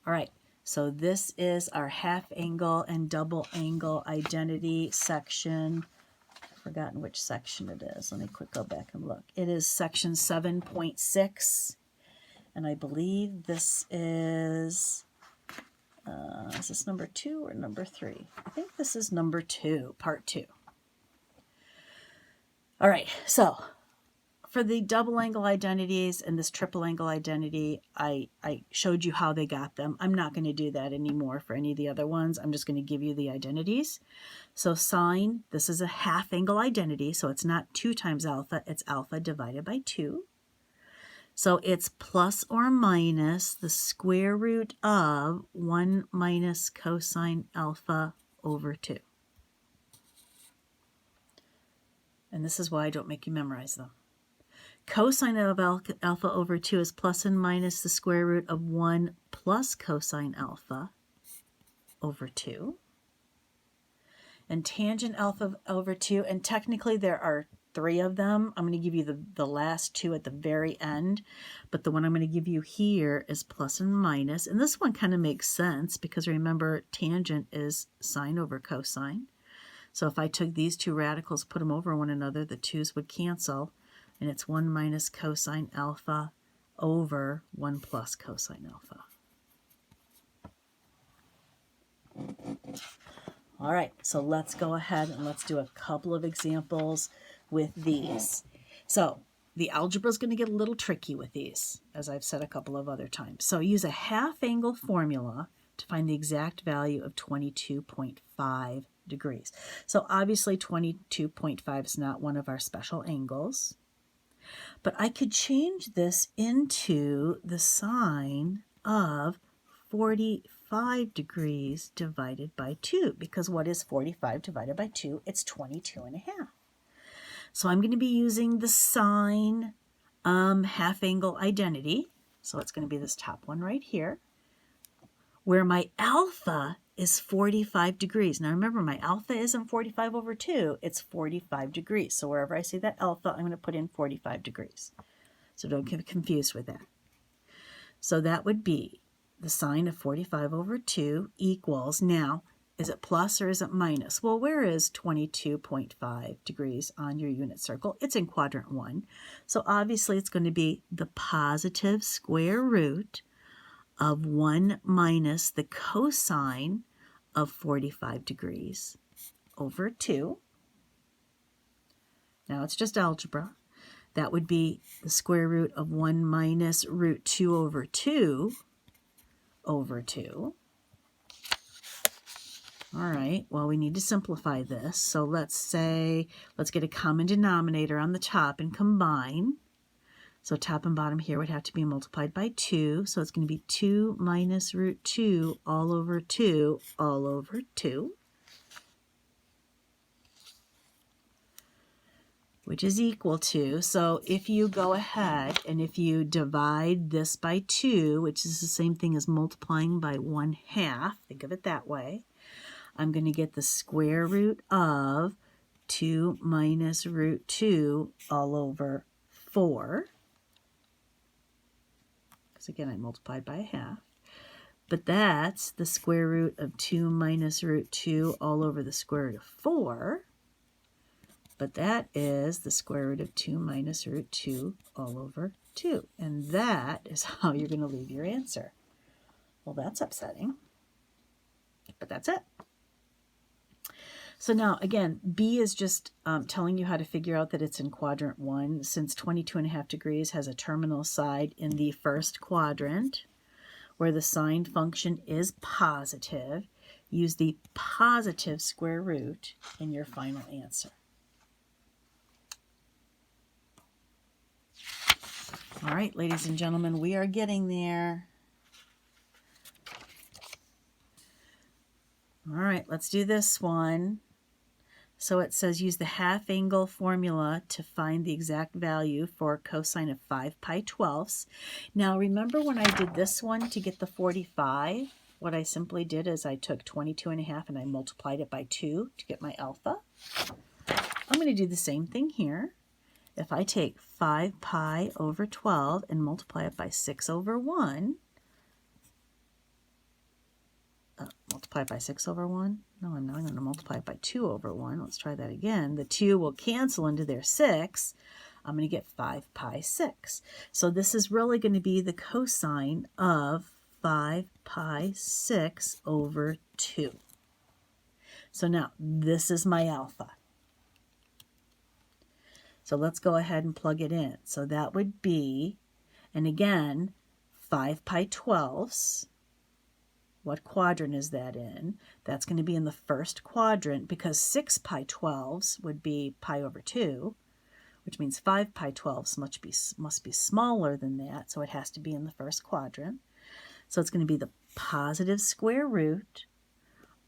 All right, so this is our half angle and double angle identity section. I've forgotten which section it is. Let me quick go back and look. It is section 7.6, and I believe this is this number 2 or number 3? I think this is number 2, part 2. All right, so for the double angle identities and this triple angle identity, I showed you how they got them. I'm not going to do that anymore for any of the other ones. I'm just going to give you the identities. So sine, this is a half angle identity, so it's not 2 times alpha, it's alpha divided by 2. So it's plus or minus the square root of 1 minus cosine alpha over 2. And this is why I don't make you memorize them. Cosine of alpha over 2 is plus and minus the square root of 1 plus cosine alpha over 2. And tangent alpha over 2, and technically there are 3 of them. I'm going to give you the last 2 at the very end, but the one I'm going to give you here is plus and minus. And this one kind of makes sense because remember, tangent is sine over cosine. So if I took these 2 radicals, put them over one another, the 2's would cancel, and it's 1 minus cosine alpha over 1 plus cosine alpha. All right, so let's go ahead and let's do a couple of examples with these. So the algebra is going to get a little tricky with these, as I've said a couple of other times. So use a half angle formula to find the exact value of 22.5 degrees. So obviously 22.5 is not one of our special angles, but I could change this into the sine of 45 degrees divided by 2, because what is 45 divided by 2? It's 22.5. So I'm going to be using the sine half angle identity. So it's going to be this top one right here, where my alpha is 45 degrees. Now remember, my alpha isn't 45 over 2, it's 45 degrees. So wherever I see that alpha, I'm going to put in 45 degrees. So don't get confused with that. So that would be the sine of 45 over 2 equals, now, is it plus or is it minus? Well, where is 22.5 degrees on your unit circle? It's in quadrant 1. So obviously it's going to be the positive square root of 1 minus the cosine of 45 degrees over 2. Now it's just algebra. That would be the square root of 1 minus root 2 over 2 over 2. All right, well, we need to simplify this. So let's get a common denominator on the top and combine. So top and bottom here would have to be multiplied by 2. So it's going to be 2 minus root 2 all over 2 all over 2. Which is equal to, so if you go ahead and if you divide this by 2, which is the same thing as multiplying by 1/2, think of it that way, I'm going to get the square root of 2 minus root 2 all over 4. Because again, I multiplied by 1/2. But that's the square root of 2 minus root 2 all over the square root of 4. But that is the square root of 2 minus root 2 all over 2. And that is how you're going to leave your answer. Well, that's upsetting, but that's it. So now, again, B is just telling you how to figure out that it's in quadrant 1. Since 22.5 degrees has a terminal side in the first quadrant, where the sine function is positive, use the positive square root in your final answer. All right, ladies and gentlemen, we are getting there. All right, let's do this one. So it says use the half angle formula to find the exact value for cosine of 5 pi 12ths. Now remember when I did this one to get the 45, what I simply did is I took 22.5 and I multiplied it by 2 to get my alpha. I'm going to do the same thing here. If I take 5 pi over 12 and multiply it by 6 over 1, multiply it by 6 over 1. No, I'm not going to multiply it by 2 over 1. Let's try that again. The 2 will cancel into their 6. I'm going to get 5 pi 6. So this is really going to be the cosine of 5 pi 6 over 2. So now this is my alpha. So let's go ahead and plug it in. So that would be, and again, 5 pi 12ths. What quadrant is that in? That's going to be in the first quadrant because 6 pi 12ths would be pi over 2, which means 5 pi 12ths must be smaller than that, so it has to be in the first quadrant. So it's going to be the positive square root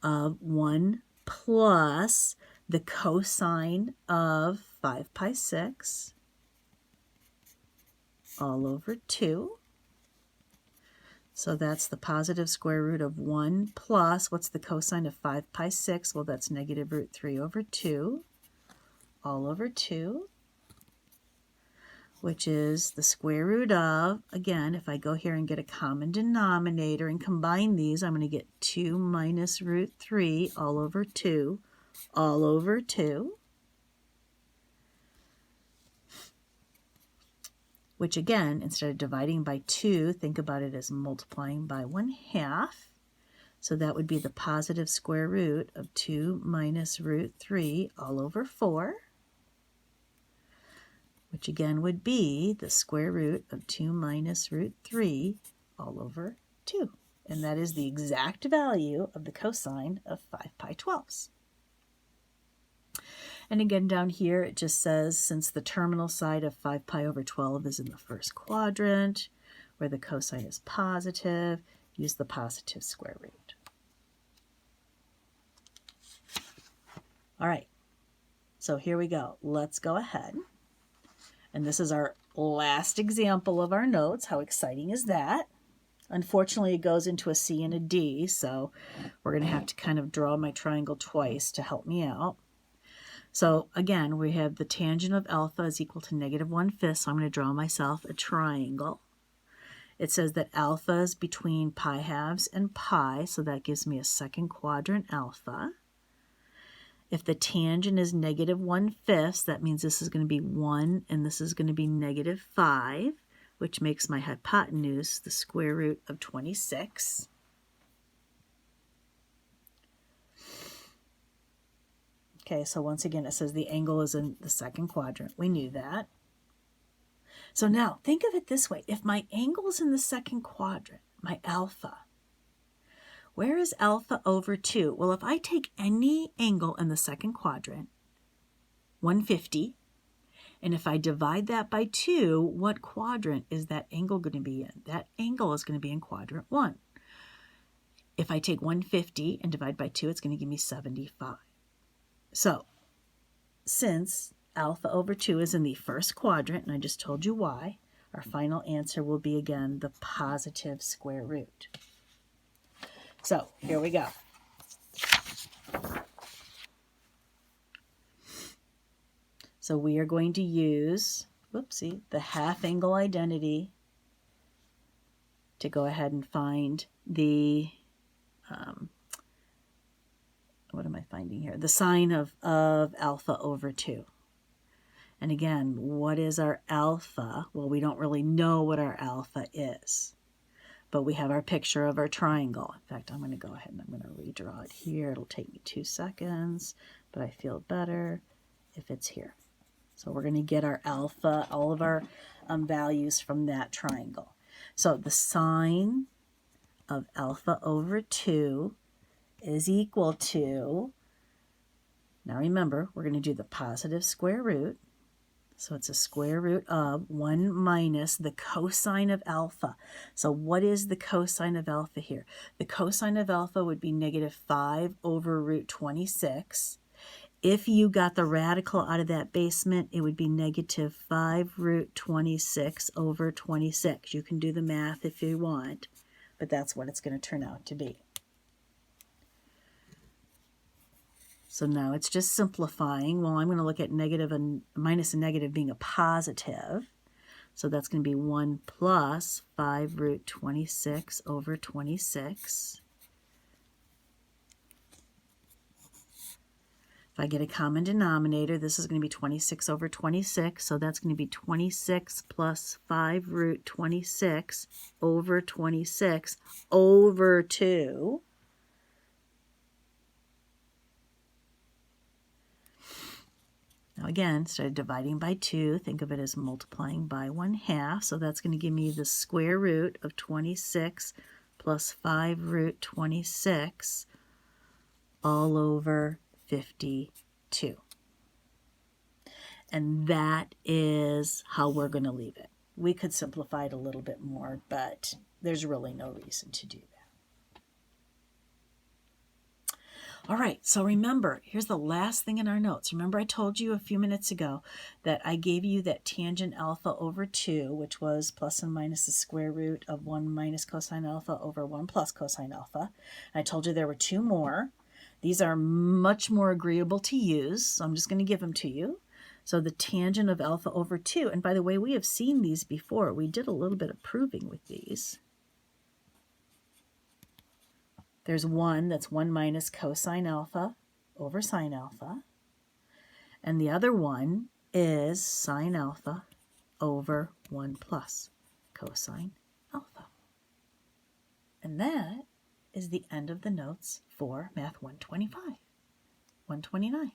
of 1 plus the cosine of 5 pi 6 all over 2. So that's the positive square root of 1 plus, what's the cosine of 5 pi 6? Well, that's negative root 3 over 2 all over 2, which is the square root of, again, if I go here and get a common denominator and combine these, I'm going to get 2 minus root 3 all over 2 all over 2. Which again, instead of dividing by 2, think about it as multiplying by 1/2. So that would be the positive square root of 2 minus root 3 all over 4, which again would be the square root of 2 minus root 3 all over 2. And that is the exact value of the cosine of 5 pi 12ths. And again, down here, it just says, since the terminal side of 5 pi over 12 is in the first quadrant, where the cosine is positive, use the positive square root. All right, so here we go. Let's go ahead. And this is our last example of our notes. How exciting is that? Unfortunately, it goes into a C and a D, so we're going to have to kind of draw my triangle twice to help me out. So again, we have the tangent of alpha is equal to negative 1/5, so I'm going to draw myself a triangle. It says that alpha is between pi halves and pi, so that gives me a second quadrant alpha. If the tangent is negative 1/5, that means this is going to be 1 and this is going to be negative 5, which makes my hypotenuse the square root of 26. Okay, so once again, it says the angle is in the second quadrant. We knew that. So now, think of it this way. If my angle is in the second quadrant, my alpha, where is alpha over 2? Well, if I take any angle in the second quadrant, 150, and if I divide that by 2, what quadrant is that angle going to be in? That angle is going to be in quadrant 1. If I take 150 and divide by 2, it's going to give me 75. So, since alpha over 2 is in the first quadrant, and I just told you why, our final answer will be, again, the positive square root. So, here we go. So, we are going to use, whoopsie, the half angle identity to go ahead and find the, what am I finding here? The sine of alpha over 2. And again, what is our alpha? Well, we don't really know what our alpha is, but we have our picture of our triangle. In fact, I'm going to go ahead and I'm going to redraw it here. It'll take me 2 seconds, but I feel better if it's here. So we're going to get our alpha, all of our values from that triangle. So the sine of alpha over 2 is equal to, now remember, we're going to do the positive square root. So it's a square root of 1 minus the cosine of alpha. So what is the cosine of alpha here? The cosine of alpha would be negative 5 over root 26. If you got the radical out of that basement, it would be negative 5 root 26 over 26. You can do the math if you want, but that's what it's going to turn out to be. So now it's just simplifying. Well, I'm going to look at negative and minus and negative being a positive. So that's going to be 1 plus 5 root 26 over 26. If I get a common denominator, this is going to be 26 over 26. So that's going to be 26 plus 5 root 26 over 26 over 2. Now again, instead of dividing by 2, think of it as multiplying by 1/2. So that's going to give me the square root of 26 plus 5 root 26 all over 52. And that is how we're going to leave it. We could simplify it a little bit more, but there's really no reason to do that. All right, so remember, here's the last thing in our notes. Remember I told you a few minutes ago that I gave you that tangent alpha over 2, which was plus and minus the square root of 1 minus cosine alpha over 1 plus cosine alpha. I told you there were 2 more. These are much more agreeable to use, so I'm just going to give them to you. So the tangent of alpha over 2, and by the way, we have seen these before. We did a little bit of proving with these. There's one that's 1 minus cosine alpha over sine alpha. And the other one is sine alpha over 1 plus cosine alpha. And that is the end of the notes for Math 125. 129.